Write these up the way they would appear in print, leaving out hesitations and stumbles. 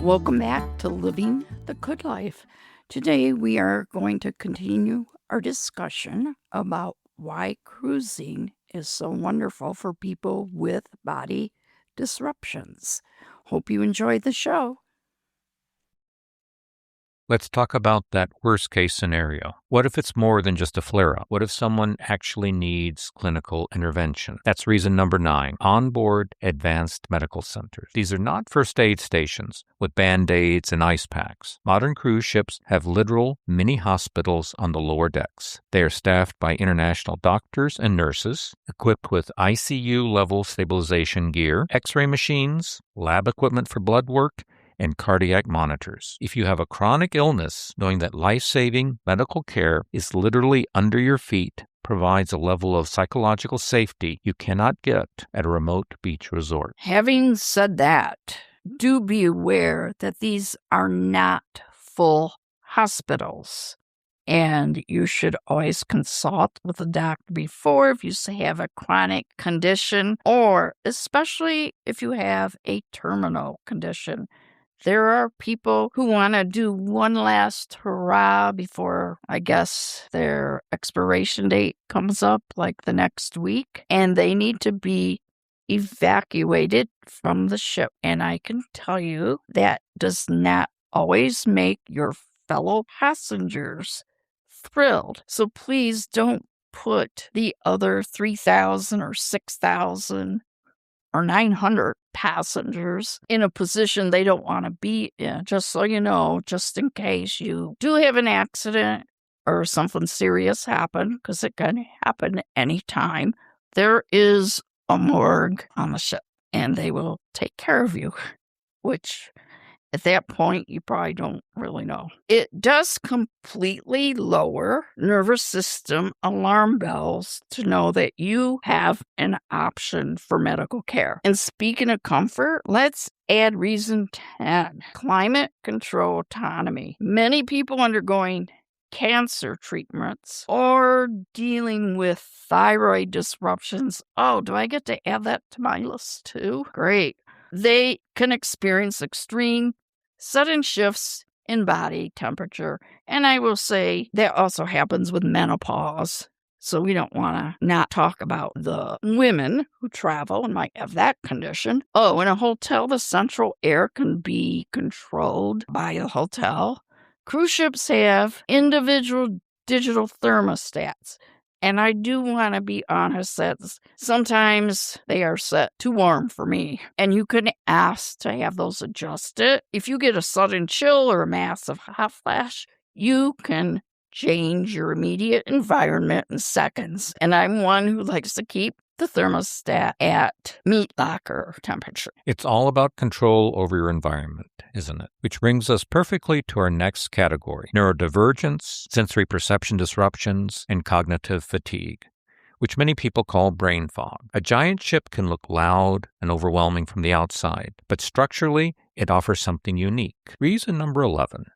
Welcome back to Living the Good Life. Today we are going to continue our discussion about why cruising is so wonderful for people with body disruptions. Hope you enjoyed the show. Let's talk about that worst case scenario. What if it's more than just a flare-up? What if someone actually needs clinical intervention? That's reason number 9, onboard advanced medical centers. These are not first aid stations with Band-Aids and ice packs. Modern cruise ships have literal mini hospitals on the lower decks. They are staffed by international doctors and nurses, equipped with ICU-level stabilization gear, x-ray machines, lab equipment for blood work, and cardiac monitors. If you have a chronic illness, knowing that life-saving medical care is literally under your feet provides a level of psychological safety you cannot get at a remote beach resort. Having said that, do be aware that these are not full hospitals. And you should always consult with a doctor before if you have a chronic condition, or especially if you have a terminal condition. There are people who want to do one last hurrah before, I guess, their expiration date comes up, like the next week, and they need to be evacuated from the ship. And I can tell you that does not always make your fellow passengers thrilled. So please don't put the other 3,000 or 6,000 or 900 passengers in a position they don't want to be in. Just so you know, just in case you do have an accident or something serious happen, because it can happen anytime, there is a morgue on the ship and they will take care of you, which at that point, you probably don't really know. It does completely lower nervous system alarm bells to know that you have an option for medical care. And speaking of comfort, let's add reason 10, climate control autonomy. Many people undergoing cancer treatments or dealing with thyroid disruptions. Oh, do I get to add that to my list too? Great. They can experience extreme sudden shifts in body temperature. And I will say that also happens with menopause. So we don't want to not talk about the women who travel and might have that condition. Oh, in a hotel, the central air can be controlled by the hotel. Cruise ships have individual digital thermostats. And I do want to be honest that sometimes they are set too warm for me. And you can ask to have those adjusted. If you get a sudden chill or a massive hot flash, you can change your immediate environment in seconds. And I'm one who likes to keep the thermostat at meat locker temperature. It's all about control over your environment, isn't it? Which brings us perfectly to our next category, neurodivergence, sensory perception disruptions, and cognitive fatigue, which many people call brain fog. A giant ship can look loud and overwhelming from the outside, but structurally, it offers something unique. Reason number 11,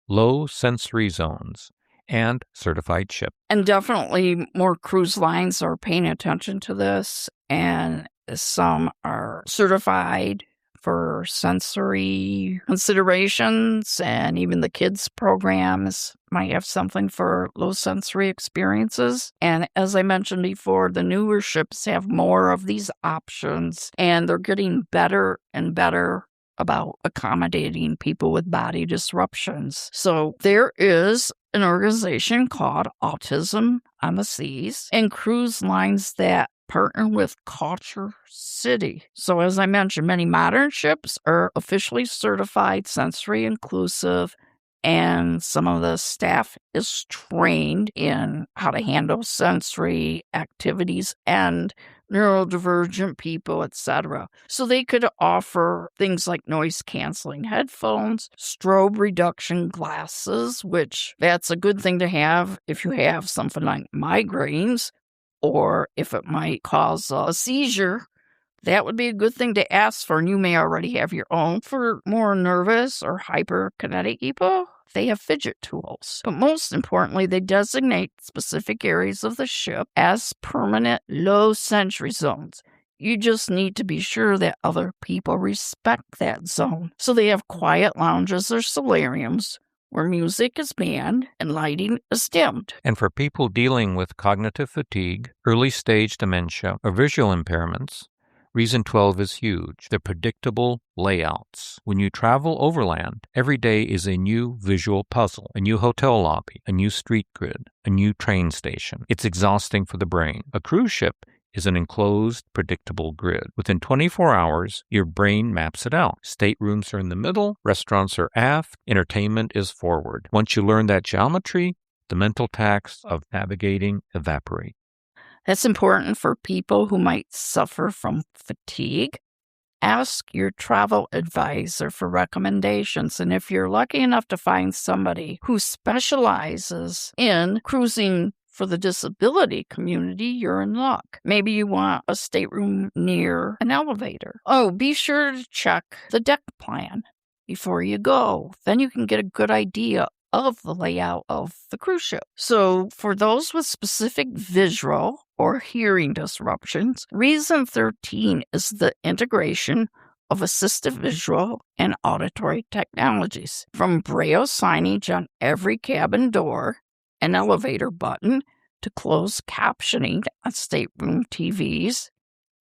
low sensory zones and certified ship. And definitely more cruise lines are paying attention to this, and some are certified for sensory considerations, and even the kids programs might have something for low sensory experiences. And as I mentioned before, the newer ships have more of these options, and they're getting better and better about accommodating people with body disruptions. So there is an organization called Autism on the Seas and cruise lines that partner with Culture City. So as I mentioned, many modern ships are officially certified sensory inclusive, and some of the staff is trained in how to handle sensory activities and neurodivergent people, etc. So they could offer things like noise-canceling headphones, strobe reduction glasses, which that's a good thing to have if you have something like migraines, or if it might cause a seizure. That would be a good thing to ask for, and you may already have your own. For more nervous or hyperkinetic people, they have fidget tools. But most importantly, they designate specific areas of the ship as permanent low sensory zones. You just need to be sure that other people respect that zone. So they have quiet lounges or solariums where music is banned and lighting is dimmed. And for people dealing with cognitive fatigue, early stage dementia, or visual impairments, reason 12 is huge. The predictable layouts. When you travel overland, every day is a new visual puzzle, a new hotel lobby, a new street grid, a new train station. It's exhausting for the brain. A cruise ship is an enclosed, predictable grid. Within 24 hours, your brain maps it out. Staterooms are in the middle, restaurants are aft, entertainment is forward. Once you learn that geometry, the mental tax of navigating evaporates. That's important for people who might suffer from fatigue. Ask your travel advisor for recommendations. And if you're lucky enough to find somebody who specializes in cruising for the disability community, you're in luck. Maybe you want a stateroom near an elevator. Oh, be sure to check the deck plan before you go. Then you can get a good idea of the layout of the cruise ship. So for those with specific visual or hearing disruptions, reason 13 is the integration of assistive visual and auditory technologies. From Braille signage on every cabin door, an elevator button, to closed captioning on stateroom TVs,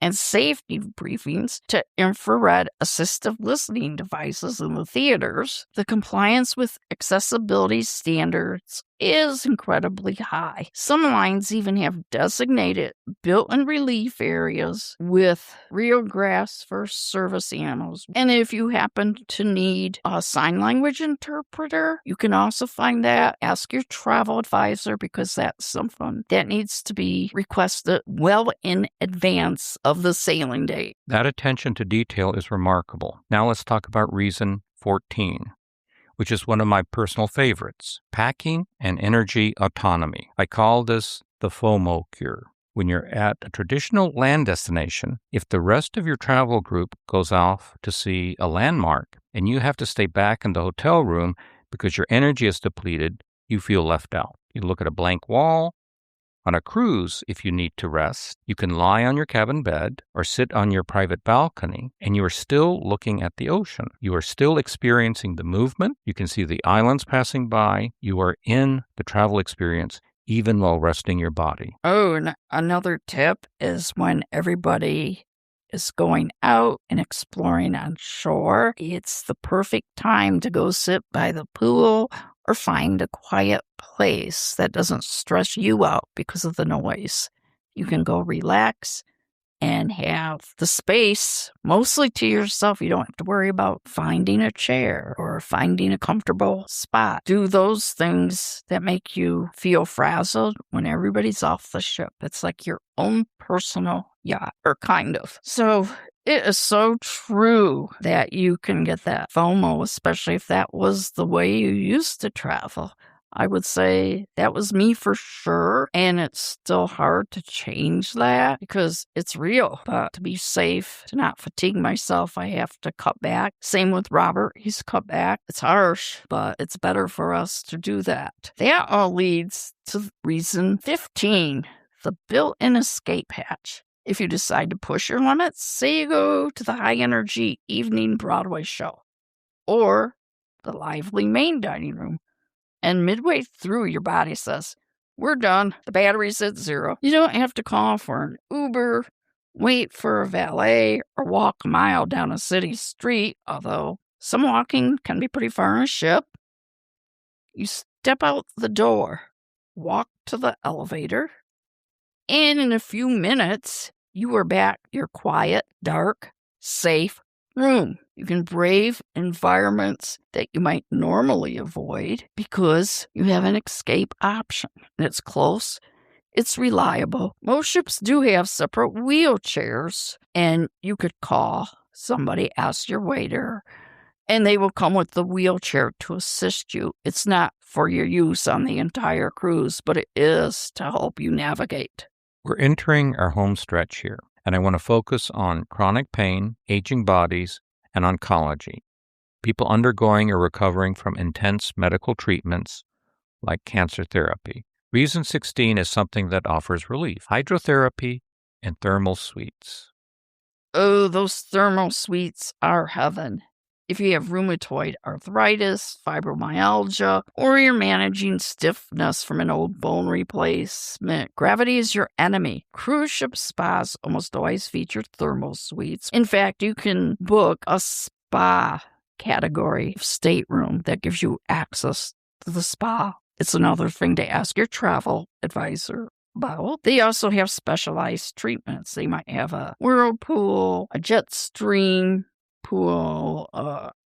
and safety briefings to infrared assistive listening devices in the theaters, the compliance with accessibility standards is incredibly high. Some lines even have designated built-in relief areas with real grass for service animals. And if you happen to need a sign language interpreter, you can also find that. Ask your travel advisor, because that's something that needs to be requested well in advance of the sailing date. That attention to detail is remarkable. Now let's talk about reason 14, which is one of my personal favorites, packing and energy autonomy. I call this the FOMO cure. When you're at a traditional land destination, if the rest of your travel group goes off to see a landmark and you have to stay back in the hotel room because your energy is depleted, you feel left out. You look at a blank wall. On a cruise, if you need to rest, you can lie on your cabin bed or sit on your private balcony, and you are still looking at the ocean. You are still experiencing the movement. You can see the islands passing by. You are in the travel experience, even while resting your body. Oh, and another tip is when everybody is going out and exploring on shore, it's the perfect time to go sit by the pool or find a quiet place that doesn't stress you out because of the noise. You can go relax and have the space mostly to yourself. You don't have to worry about finding a chair or finding a comfortable spot. Do those things that make you feel frazzled when everybody's off the ship. It's like your own personal yacht, or kind of. So it is so true that you can get that FOMO, especially if that was the way you used to travel. I would say that was me for sure, and it's still hard to change that because it's real. But to be safe, to not fatigue myself, I have to cut back. Same with Robert, he's cut back. It's harsh, but it's better for us to do that. That all leads to reason 15, the built-in escape hatch. If you decide to push your limits, say you go to the high-energy evening Broadway show or the lively main dining room, and midway through your body says, "We're done, the battery's at 0. You don't have to call for an Uber, wait for a valet, or walk a mile down a city street, although some walking can be pretty far on a ship. You step out the door, walk to the elevator, and in a few minutes, you are back your quiet, dark, safe room. You can brave environments that you might normally avoid because you have an escape option. And it's close. It's reliable. Most ships do have separate wheelchairs, and you could call somebody, ask your waiter, and they will come with the wheelchair to assist you. It's not for your use on the entire cruise, but it is to help you navigate. We're entering our home stretch here, and I want to focus on chronic pain, aging bodies, and oncology. People undergoing or recovering from intense medical treatments like cancer therapy. Reason 16 is something that offers relief: hydrotherapy and thermal suites. Oh, those thermal suites are heaven. If you have rheumatoid arthritis, fibromyalgia, or you're managing stiffness from an old bone replacement, gravity is your enemy. Cruise ship spas almost always feature thermal suites. In fact, you can book a spa category stateroom that gives you access to the spa. It's another thing to ask your travel advisor about. They also have specialized treatments. They might have a whirlpool, a jet stream pool,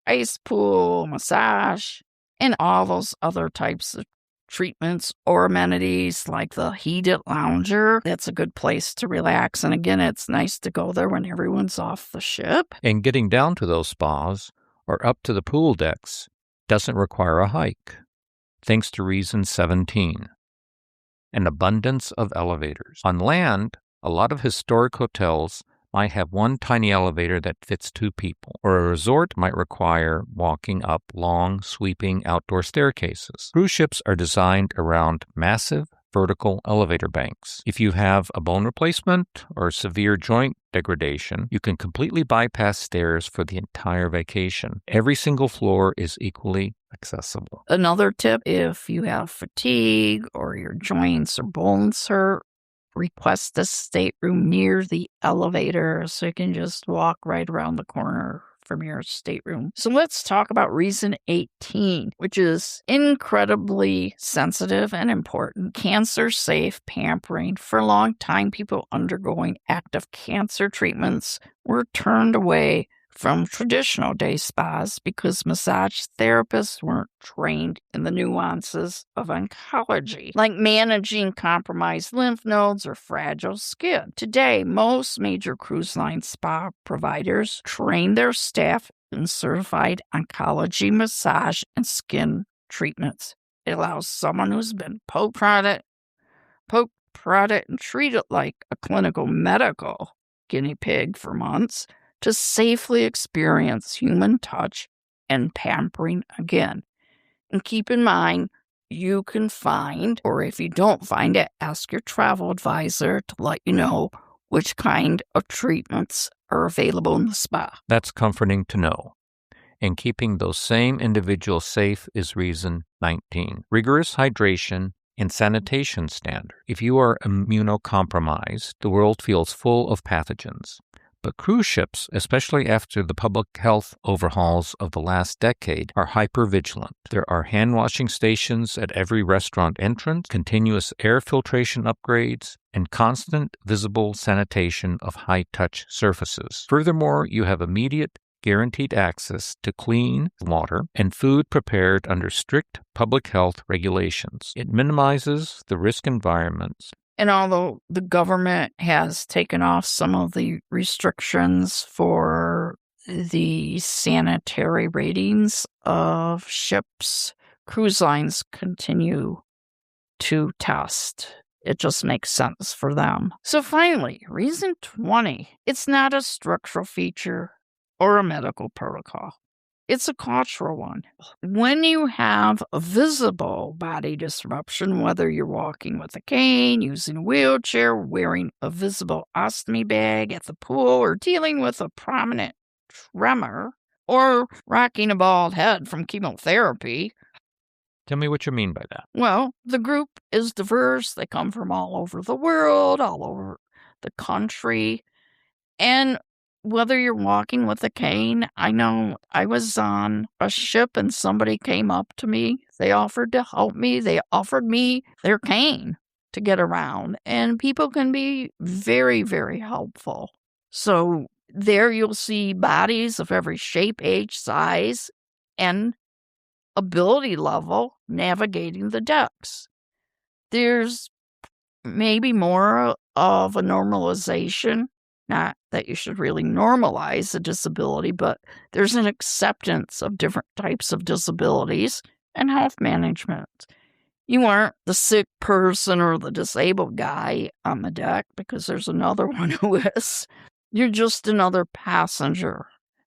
ice pool, massage, and all those other types of treatments or amenities like the heated lounger. That's a good place to relax. And again, it's nice to go there when everyone's off the ship. And getting down to those spas or up to the pool decks doesn't require a hike, thanks to reason 17. An abundance of elevators. On land, a lot of historic hotels might have one tiny elevator that fits 2 people, or a resort might require walking up long, sweeping outdoor staircases. Cruise ships are designed around massive vertical elevator banks. If you have a bone replacement or severe joint degradation, you can completely bypass stairs for the entire vacation. Every single floor is equally accessible. Another tip, if you have fatigue or your joints or bones hurt, request a stateroom near the elevator so you can just walk right around the corner from your stateroom. So let's talk about reason 18, which is incredibly sensitive and important. Cancer-safe pampering. For a long time, people undergoing active cancer treatments were turned away from traditional day spas because massage therapists weren't trained in the nuances of oncology, like managing compromised lymph nodes or fragile skin. Today, most major cruise line spa providers train their staff in certified oncology massage and skin treatments. It allows someone who's been prodded and treated like a clinical medical guinea pig for months to safely experience human touch and pampering again. And keep in mind, you can find, or if you don't find it, ask your travel advisor to let you know which kind of treatments are available in the spa. That's comforting to know. And keeping those same individuals safe is reason 19. Rigorous hydration and sanitation standard. If you are immunocompromised, the world feels full of pathogens. But cruise ships, especially after the public health overhauls of the last decade, are hyper-vigilant. There are hand-washing stations at every restaurant entrance, continuous air filtration upgrades, and constant visible sanitation of high-touch surfaces. Furthermore, you have immediate guaranteed access to clean water and food prepared under strict public health regulations. It minimizes the risk environments. And although the government has taken off some of the restrictions for the sanitary ratings of ships, cruise lines continue to test. It just makes sense for them. So finally, reason 20, it's not a structural feature or a medical protocol. It's a cultural one. When you have a visible body disruption, whether you're walking with a cane, using a wheelchair, wearing a visible ostomy bag at the pool, or dealing with a prominent tremor, or rocking a bald head from chemotherapy. Tell me what you mean by that. Well, the group is diverse. They come from all over the world, all over the country. And whether you're walking with a cane, I know I was on a ship and somebody came up to me. They offered to help me. They offered me their cane to get around. And people can be very, very helpful. So there you'll see bodies of every shape, age, size, and ability level navigating the decks. There's maybe more of a normalization. Not that you should really normalize a disability, but there's an acceptance of different types of disabilities and health management. You aren't the sick person or the disabled guy on the deck because there's another one who is. You're just another passenger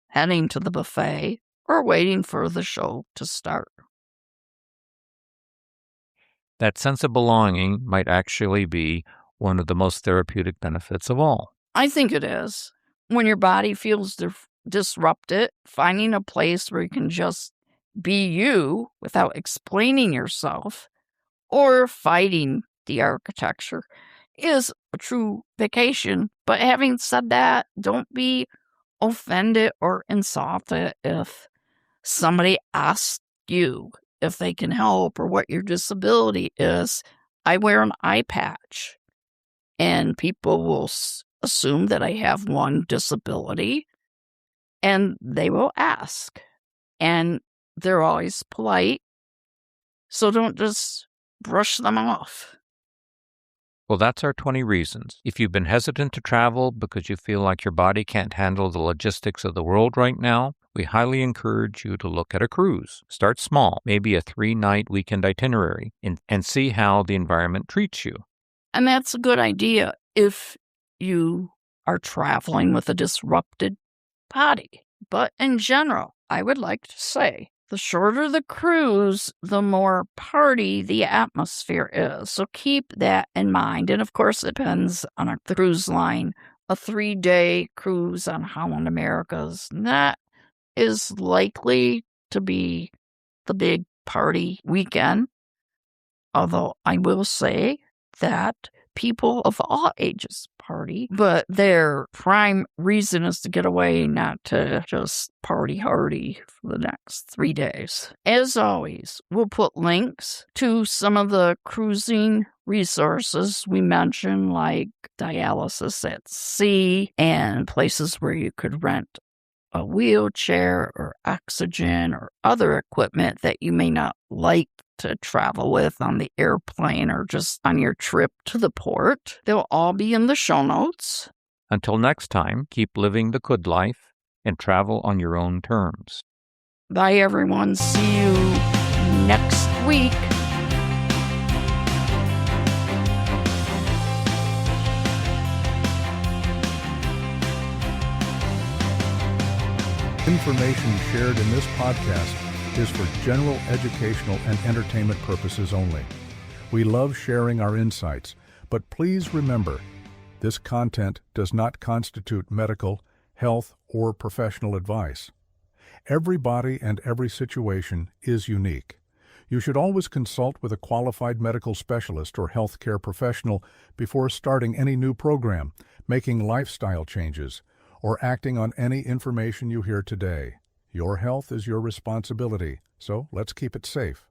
heading to the buffet or waiting for the show to start. That sense of belonging might actually be one of the most therapeutic benefits of all. I think it is. When your body feels disrupted, finding a place where you can just be you without explaining yourself or fighting the architecture is a true vacation. But having said that, don't be offended or insulted if somebody asks you if they can help or what your disability is. I wear an eye patch, and people will assume that I have one disability, and they will ask. And they're always polite, so don't just brush them off. Well, that's our 20 reasons. If you've been hesitant to travel because you feel like your body can't handle the logistics of the world right now, we highly encourage you to look at a cruise. Start small, maybe a 3-night weekend itinerary, and see how the environment treats you. And that's a good idea if you are traveling with a disrupted body. But in general, I would like to say, the shorter the cruise, the more party the atmosphere is. So keep that in mind. And of course, it depends on the cruise line. A 3-day cruise on Holland Americas, that is likely to be the big party weekend. Although I will say that people of all ages party, but their prime reason is to get away, not to just party hardy for the next 3 days. As always, we'll put links to some of the cruising resources we mentioned, like dialysis at sea and places where you could rent a wheelchair or oxygen or other equipment that you may not like to travel with on the airplane or just on your trip to the port. They'll all be in the show notes. Until next time, keep living the good life and travel on your own terms. Bye, everyone. See you next week. Information shared in this podcast is for general educational and entertainment purposes only. We love sharing our insights, but please remember, this content does not constitute medical, health, or professional advice. Every body and every situation is unique. You should always consult with a qualified medical specialist or healthcare professional before starting any new program, making lifestyle changes, or acting on any information you hear today. Your health is your responsibility, so let's keep it safe.